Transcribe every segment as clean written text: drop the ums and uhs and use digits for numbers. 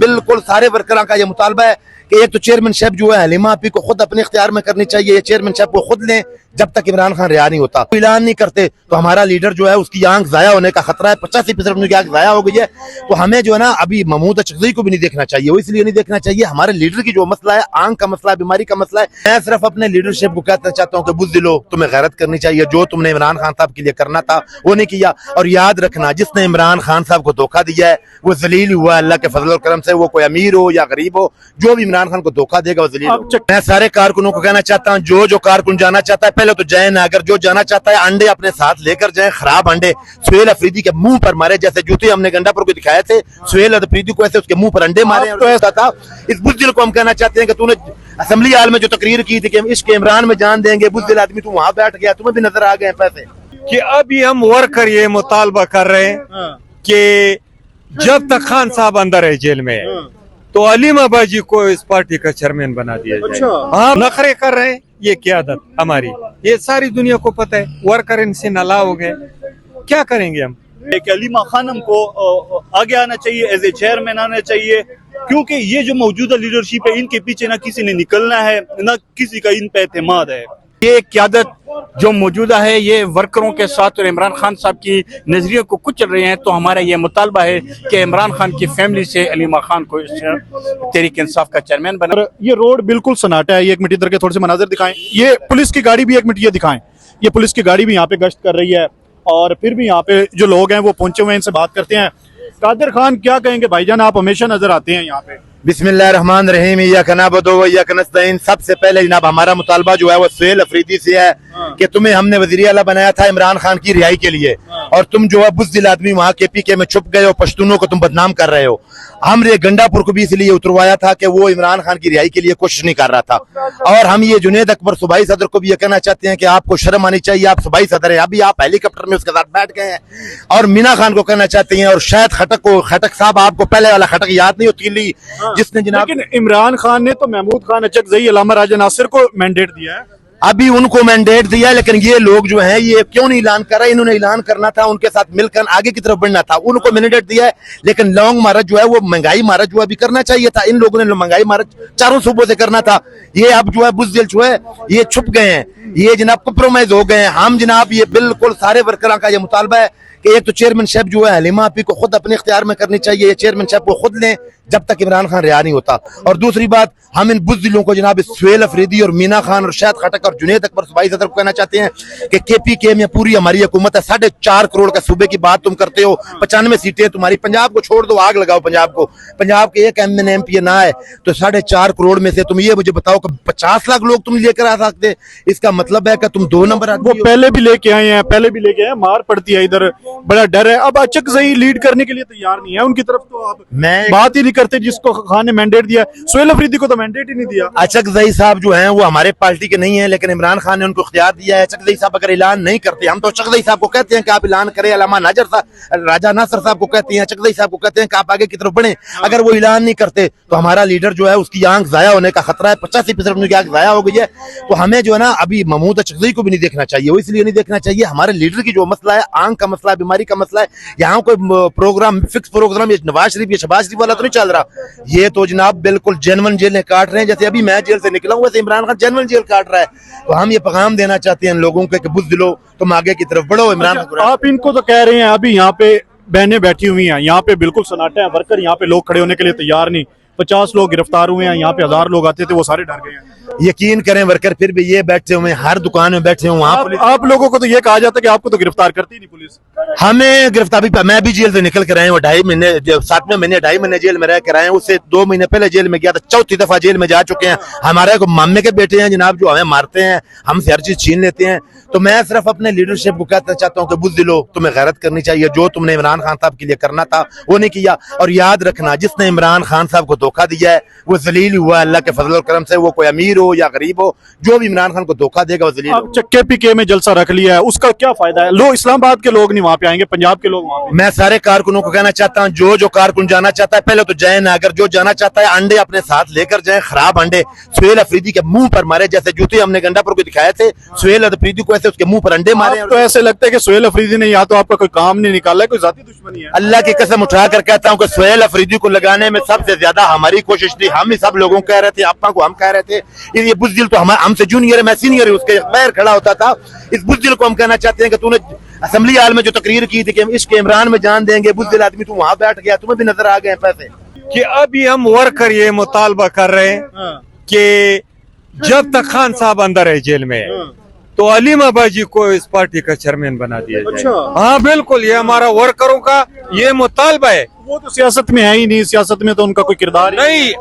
बिल्कुल सारे वर्करों का ये मुतालबा है कि एक तो चेयरमैनशिप जो है हलीमा आपी को खुद अपने इख्तियार में करनी चाहिए, ये चेयरमैनशिप वो खुद लें जब तक इमरान खान रिहा नहीं होता। ऐलान नहीं करते तो हमारा लीडर जो है उसकी आंख जाया होने का खतरा है, 85% उनकी आंख जाया हो गई है। तो हमें जो है ना अभी महमूद अचकज़ई को भी नहीं देखना चाहिए, वो इसलिए नहीं देखना चाहिए, हमारे लीडर की जो मसला है, आंख का मसला है, बीमारी का मसला है। मैं सिर्फ अपने लीडरशिप को कहना चाहता हूँ कि बुज़दिलो, तुम्हें गैरत करनी चाहिए, जो तुमने इमरान खान साहब के लिए करना था वो नहीं किया। और याद रखना, जिसने इमरान खान साहब को धोखा दिया है वो जलील हुआ अल्लाह के फजल और करम से, वो कोई अमीर हो या गरीब हो, जो भी इमरान खान को धोखा देगा वो जलील हो। मैं सारे कारकुनों को कहना चाहता हूँ, जो कारकुन जाना चाहता है पहले तो जाए ना, अगर जो जाना चाहता है अंडे अपने साथ लेकर जाए, खराब अंडे सुहेल अफरीदी के मुंह पर मारे, जैसे जूते हमने गंडापुर को दिखाए थे, सुहेल अफरीदी को ऐसे उसके मुंह पर अंडे मारे। तो ऐसा था, इस बुज़दिल को हम कहना चाहते हैं कि तूने असेंबली हाल में जो तकरीर की थी कि इश्क इमरान में जान देंगे, बुज़दिल आदमी तू वहां बैठ गया, तुम्हें भी नजर आ गए पैसे कि अभी हम वर्कर ये मुतालबा कर रहे हैं कि जब तक खान साहब अंदर है जेल में तो अलीमा बाजी को इस पार्टी का चेयरमैन बना दिया जाए। हाँ, नखरे कर रहे हैं, ये क्या आदत हमारी, ये सारी दुनिया को पता है। वर्कर इनसे नाला हो गए, क्या करेंगे हम। अलीमा खानम को आगे आना चाहिए, एज ए चेयरमैन आना चाहिए, क्योंकि ये जो मौजूदा लीडरशिप है इनके पीछे ना किसी ने निकलना है, ना किसी का इन पे एतमाद है। ये क़यादत जो मौजूदा है ये वर्करों के साथ और इमरान खान साहब की नजरिए को कुचल रहे हैं। तो हमारा ये मुतालबा है कि इमरान खान की फैमिली से अलीमा खान को तहरीक इंसाफ का चेयरमैन बना। ये रोड बिल्कुल सन्नाटा है, ये एक मिनट इधर के थोड़े से मनाजिर दिखाएं। ये पुलिस की गाड़ी भी एक मिनट ये दिखाएं, ये पुलिस की गाड़ी भी यहाँ पे गश्त कर रही है और फिर भी यहाँ पे जो लोग हैं वो पहुंचे हुए हैं, इनसे बात करते हैं। कादिर खान, क्या कहेंगे भाईजान, आप हमेशा नजर आते हैं यहाँ पे। बिस्मिल्लाहिर्रहमानिर्रहीम, इय्याका नअबुदु व इय्याका नस्तईन। सबसे पहले जनाब हमारा मुतालबा जो है वो सुहेल अफरीदी से है कि तुम्हें हमने वज़ीर आला बनाया था इमरान खान की रिहाई के लिए, और तुम जो है बुज़दिल आदमी वहाँ KPK में छुप गए हो, पश्तूनों को तुम बदनाम कर रहे हो। हमने गंडापुर को भी इसलिए उतरवाया था कि वो इमरान खान की रिहाई के लिए कोशिश नहीं कर रहा था। और हम ये जुनेद अकबर सूबाई सदर को भी ये कहना चाहते हैं कि आपको शर्म आनी चाहिए, आप सूबाई सदर हैं, अभी आप हेलीकॉप्टर में उसके साथ बैठ गए हैं। और मीना खान को कहना चाहते हैं, और शायद खटक को, खटक साहब आपको पहले वाला खटक याद नहीं होती ली जिसने जनाब, लेकिन इमरान खान ने तो महमूद खान अचकज़ई, अल्लामा राजा नासिर को मैंडेट दिया है। अभी उनको मैंडेट दिया, लेकिन ये लोग जो हैं ये क्यों नहीं ऐलान कर रहे। इन्होंने ऐलान करना था, उनके साथ मिलकर आगे की तरफ बढ़ना था, उनको मैंडेट दिया है, लेकिन लॉन्ग मार्च जो है वो महंगाई मार्च जो है अभी करना चाहिए था। इन लोगों ने महंगाई मार्च चारों सूबों से करना था। ये अब जो है बुज़दिल जो है ये छुप गए हैं, ये जनाब कम्प्रोमाइज हो गए हैं। हम जनाब ये बिल्कुल सारे वर्करों का ये मुतालबा है कि एक तो चेयरमैनशिप जो है हलीमा आपी को खुद अपने इख्तियार में करनी चाहिए, ये चेयरमैनशिप वो खुद लें जब तक इमरान खान रिहा नहीं होता। और दूसरी बात, हम इन बुज़दिलों को जनाब सुहेल अफरीदी और मीना खान और शायद खटक और जुनेद अकबर सूबाई सदर को कहना चाहते हैं कि KPK में पूरी हमारी हुकूमत है। 4.5 करोड़ का सूबे की बात तुम करते हो, 95 सीटें तुम्हारी, पंजाब को छोड़ दो, आग लगाओ पंजाब को, पंजाब के एक MNMP ना है तो 4.5 करोड़ में से तुम ये मुझे बताओ कि 50 लाख लोग तुम लेकर आ सकते। इसका मतलब है कि तुम 2 नंबर वो पहले भी लेके आए हैं, पहले भी लेके आए, मार पड़ती है इधर, बड़ा डर है। अब अचकज़ई लीड करने के लिए तैयार नहीं है, उनकी तरफ तो आप बात ही नहीं करते जिसको खान ने मैंडेट दिया। सुहेल अफरीदी को तो मैंडेट ही नहीं दिया। अचकज़ई साहब जो हैं वो हमारे पार्टी के नहीं है, लेकिन इमरान खान ने उनको इख्तियार दिया है। अचकज़ई साहब अगर ऐलान नहीं करते, हम तो अचकज़ई साहब को कहते हैं कि आप ऐलान करें, अल्लामा राजा नासिर साहब को कहते हैं, अचकज़ई साहब को कहते हैं कि आप आगे की तरफ बढ़े। अगर वो ऐलान नहीं करते तो हमारा लीडर जो है उसकी आंख जाया होने का खतरा है, 85% उनकी आंख जाया हो गई है। तो हमें जो है ना अभी महमूद अचकज़ई को भी नहीं देखना चाहिए, वो इसलिए नहीं देखना चाहिए, हमारे लीडर की जो मसला है, आंख का मसला है, बीमारी का मसला है। यहाँ कोई प्रोग्राम फिक्स प्रोग्राम ये नवाज शरीफ या शहबाज शरीफ वाला तो नहीं चल रहा, ये तो जनाब बिल्कुल जेनवन जेलें काट रहे हैं। जैसे अभी मैं जेल से निकला हूँ वैसे इमरान खान जेनवन जेल काट रहा है। तो हम ये पैगाम देना चाहते हैं लोगों को कि बुज़दिलो तुम आगे की तरफ बढ़ो। इमरान आप इनको तो कह रहे हैं, अभी यहाँ पे बहनें बैठी हुई हैं, यहाँ पे बिल्कुल सन्नाटा है, वर्कर यहाँ पे लोग खड़े होने के लिए तैयार नहीं, 50 लोग गिरफ्तार हुए हैं, यहाँ पे 1000 लोग आते थे, वो सारे डर गए हैं। यकीन करें वर्कर फिर भी ये बैठे हुए हैं, हर दुकान में बैठे हुए वहाँ। आप लोगों को तो ये कहा जाता है कि आपको तो गिरफ्तार करती नहीं पुलिस। हमें गिरफ्तारी, मैं भी जेल से निकल कर आए हूँ, 2.5 महीने 7वें महीने 2.5 महीने जेल में रह कर आए हैं। उससे 2 महीने पहले जेल में गया था, 4थी दफा जेल में जा चुके हैं। हमारे को मामे के बेटे हैं जनाब जो हमें मारते हैं, हमसे हर चीज छीन लेते हैं। तो मैं सिर्फ अपने लीडरशिप को कहना चाहता हूँ कि बुज़दिलो, तुम्हें गैरत करनी चाहिए, जो तुमने इमरान खान साहब के लिए करना था वो नहीं किया। और याद रखना, जिसने इमरान खान साहब को धोखा दिया है वो जलील हुआ अल्लाह के फजल और करम से, वो कोई अमीर हो या गरीब हो, जो भी इमरान खान को धोखा देगा वो जलील हो। KPK में जलसा रख लिया है, उसका क्या फायदा है? लोग इस्लामाबाद के लोग नहीं वहाँ पे आएंगे, पंजाब के लोग वहाँ पे। मैं सारे कारकुनों को कहना चाहता हूँ, जो कारकुन जाना चाहता है पहले तो जाए ना, अगर जो जाना चाहता है अंडे अपने साथ लेकर जाए, खराब अंडे सुहेल अफरीदी के मुंह पर मारे, जैसे जूते हमने गंडापुर को दिखाए थे, सुहेल अफरीदी को पैसे उसके मुंह पर अंडे मारे। तो ऐसे लगता है कि सुहेल अफरीदी ने या तो आपका कोई काम नहीं निकाला है, कोई जाती दुश्मनी है। अल्लाह की कसम उठा कर कहता हूँ कि सुहेल अफरीदी को लगाने में सबसे ज्यादा हमारी कोशिश थी। हम ही सब लोगों को कह रहे थे, आपा को हम कह रहे थे, ये बुज़दिल तो हमसे जूनियर है, मैं सीनियर है, उसके पैर खड़ा होता था। इस बुज़दिल को हम कहना चाहते हैं कि तूने असेंबली हाल में जो तकरीर की थी कि हम इश्क इमरान में जान देंगे, बुज़दिल आदमी तू वहां बैठ गया, तुम्हें भी नजर आ गए पैसे। कि अभी हम वर्कर ये मुतालबा कर रहे हैं कि जब तक खान साहब अंदर है जेल में तो अलीम अबाजी को इस पार्टी का चेयरमैन बना दिया जाए। हाँ बिल्कुल, ये हमारा वर्करों का ये मुतालबा है। वो तो सियासत में है ही नहीं, सियासत में तो उनका कोई किरदार नहीं।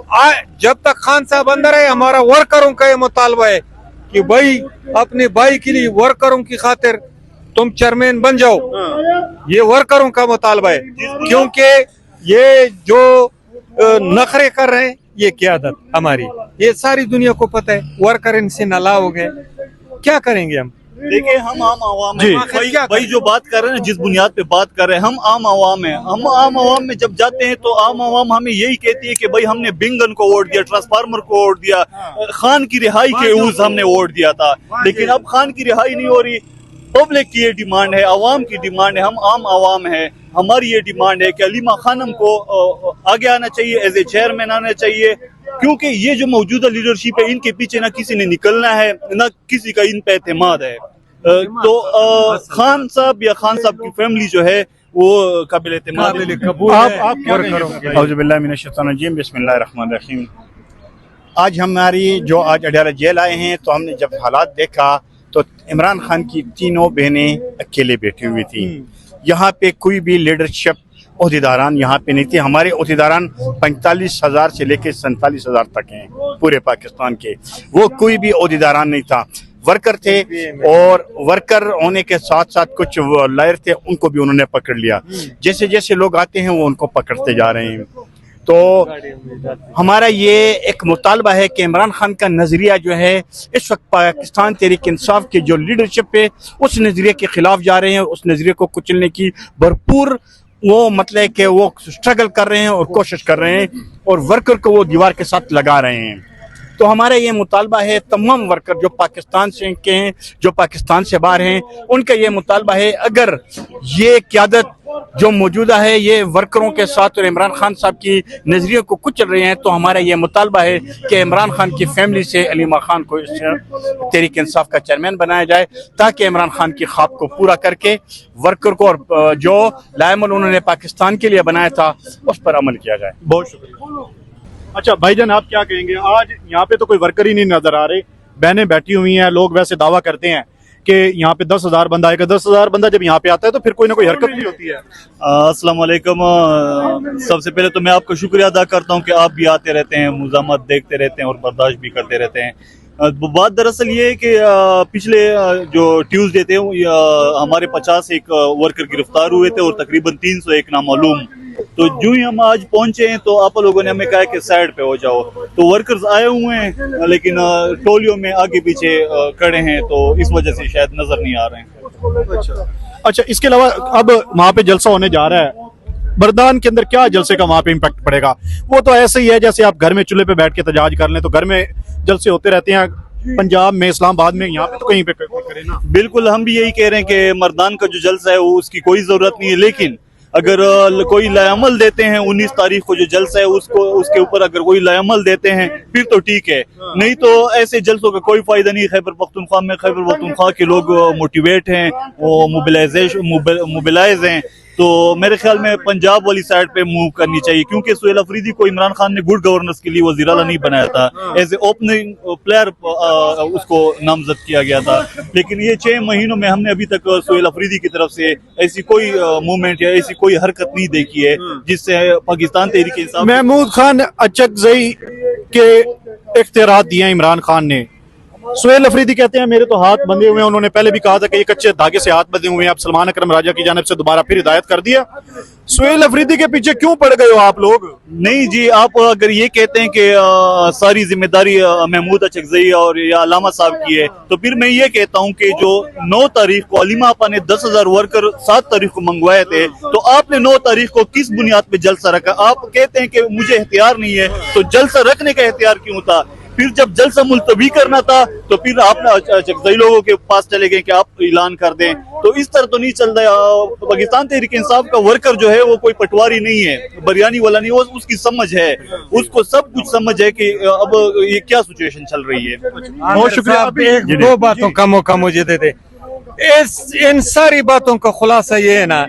जब तक खान साहब अंदर है हमारा वर्करों का ये मुतालबा है कि भाई अपने भाई के लिए वर्करों की खातिर तुम चेयरमैन बन जाओ। ये वर्करों का मुतालबा है, क्योंकि ये जो नखरे कर रहे हैं ये क़यादत हमारी, ये सारी दुनिया को पता है। वर्कर इनसे नाला हो गए, क्या करेंगे हम? देखिए हम आम आवाम जी। हैं भाई जो बात कर रहे हैं, जिस बुनियाद पे बात कर रहे हैं, हम आम आवाम हैं। हम आम आवाम में जब जाते हैं तो आम आवाम हमें यही कहती है कि भाई हमने बिंगन को वोट दिया, ट्रांसफार्मर को वोट दिया, खान की रिहाई के ऊज हमने वोट दिया था, लेकिन अब खान की रिहाई नहीं हो रही। पब्लिक की ये डिमांड है, आवाम की डिमांड है, हम आम आवाम है, हमारी ये डिमांड है कि अलीमा खानम को आगे आना चाहिए, एज ए चेयरमैन आना चाहिए, क्योंकि ये जो मौजूदा लीडरशिप है इनके पीछे ना किसी ने निकलना है, ना किसी का इन पे एतमाद है। तो खान साहब या खान साहब की फैमिली जो है वो काबिल एतमाद है। आप क्या कहेंगे? बिस्मिल्लाहिर्रहमानिर्रहीम। आज हमारी जो आज अडयाला जेल आए हैं तो हमने जब हालात देखा तो इमरान खान की तीनों बहनें अकेले बैठी हुई थी। यहाँ पे कोई भी लीडरशिप ओहदेदारान यहाँ पे नहीं थे। हमारे ओहदेदारान 45,000 से लेकर 47,000 तक हैं पूरे पाकिस्तान के, वो कोई भी ओहदेदारान नहीं था। वर्कर थे, और वर्कर होने के साथ साथ कुछ लायर थे, उनको भी उन्होंने पकड़ लिया। जैसे जैसे लोग आते हैं वो उनको पकड़ते जा रहे हैं। तो हमारा ये एक मुतालबा है कि इमरान खान का नज़रिया जो है इस वक्त पाकिस्तान तहरीक इंसाफ के जो लीडरशिप है उस नज़रिए के खिलाफ जा रहे हैं। उस नज़रिए को कुचलने की भरपूर वो मतलब कि वो स्ट्रगल कर रहे हैं और कोशिश कर रहे हैं, और वर्कर को वो दीवार के साथ लगा रहे हैं। तो हमारा ये मुतालबा है तमाम वर्कर जो पाकिस्तान से के हैं, जो पाकिस्तान से बाहर हैं, उनका ये मुतालबा है अगर ये क़यादत जो मौजूदा है ये वर्करों के साथ और इमरान खान साहब की नज़रिए को कुचल रहे हैं, तो हमारा ये मुतालबा है कि इमरान खान की फैमिली से अलीमा खान को तहरीक इंसाफ का चेयरमैन बनाया जाए, ताकि इमरान खान की ख्वाब को पूरा करके वर्कर को और जो लायमल उन्होंने पाकिस्तान के लिए बनाया था उस पर अमल किया जाए। बहुत शुक्रिया। अच्छा भाईजान, आप क्या कहेंगे? आज यहाँ पे तो कोई वर्कर ही नहीं नजर आ रहे, बहनें बैठी हुई हैं। लोग वैसे दावा करते हैं कि यहाँ पे 10,000 बंदा आएगा। 10,000 बंदा जब यहाँ पे आता है तो फिर कोई ना कोई हरकत नहीं होती है। अस्सलाम वालेकुम। सबसे पहले तो मैं आपका शुक्रिया अदा करता हूँ कि आप भी आते रहते हैं, मुज़ामत देखते रहते हैं और बर्दाश्त भी करते रहते हैं। बात दरअसल ये है कि पिछले जो ट्यूसडे थे हमारे 51 वर्कर गिरफ्तार हुए थे और तकरीबन 301 नामालूम। तो जो ही हम आज पहुंचे हैं तो आप लोगों ने हमें कहा कि साइड पे हो जाओ। तो वर्कर्स आए हुए हैं लेकिन टोलियों में आगे पीछे खड़े हैं, तो इस वजह से शायद नजर नहीं आ रहे हैं। अच्छा, इसके अलावा अब वहाँ पे जलसा होने जा रहा है, बरदान के अंदर क्या जलसे का वहाँ पे इम्पैक्ट पड़ेगा? वो तो ऐसे ही है जैसे आप घर में चूल्हे पे बैठ के तजाज कर लें, तो घर में जलसे होते रहते हैं, पंजाब में, इस्लामाबाद में, यहाँ पे तो कहीं पे करें ना। बिल्कुल, हम भी यही कह रहे हैं कि मर्दान का जो जलसा है वो उसकी कोई जरूरत नहीं है, लेकिन अगर कोई लायामल देते हैं 19 तारीख को जो जलसा है उसको, उसके ऊपर अगर कोई लायामल देते हैं फिर तो ठीक है, नहीं तो ऐसे जलसों का कोई फायदा नहीं। खैबर पख्तूनख्वा के लोग मोटिवेट हैं, वो मोबिलाइज हैं, तो मेरे ख्याल में पंजाब वाली साइड पे मूव करनी चाहिए, क्योंकि सुहेल अफरीदी को इमरान खान ने गुड गवर्नेंस के लिए वज़ीर आला नहीं बनाया था, एज ए ओपनिंग प्लेयर उसको नामजद किया गया था। लेकिन ये 6 महीनों में हमने अभी तक सुहेल अफरीदी की तरफ से ऐसी कोई मूवमेंट या ऐसी कोई हरकत नहीं देखी है जिससे पाकिस्तान तहरीक इंसाफ। महमूद खान अचकज़ई के इख्तियारात दिए इमरान खान ने। सुहेल अफरीदी कहते हैं मेरे तो हाथ बंधे हुए हैं। उन्होंने पहले भी कहा था कि ये कच्चे धागे से हाथ बंधे हुए हैं। अब सलमान अकरम राजा की जानिब से दोबारा फिर हिदायत कर दिया। सुहेल अफरीदी के पीछे क्यों पड़ गए हो आप लोग? नहीं जी, आप अगर ये कहते हैं कि सारी जिम्मेदारी महमूद अचकज़ई और या अलामा साहब की है, तो फिर मैं ये कहता हूँ कि जो 9 तारीख को अलीमा आपा ने 10,000 वर्कर 7 तारीख को मंगवाए थे, तो आपने 9 तारीख को किस बुनियाद पे जलसा रखा? आप कहते हैं कि मुझे एहतियार नहीं है, तो जलसा रखने का एहतियार क्यों था? फिर जब जलसा मुलतवी करना था तो फिर आप चकजई लोगों के पास चले गए कि आप ऐलान कर दें। तो इस तरह तो नहीं चल रहा। पाकिस्तान तहरीक इंसाफ का वर्कर जो है वो कोई पटवारी नहीं है, बरियानी वाला नहीं, वो उसकी समझ है, उसको सब कुछ समझ है कि अब ये क्या सिचुएशन चल रही है। बहुत शुक्रिया। साहब, एक दो बातों का मौका मुझे दे दे। इन सारी बातों का खुलासा ये है ना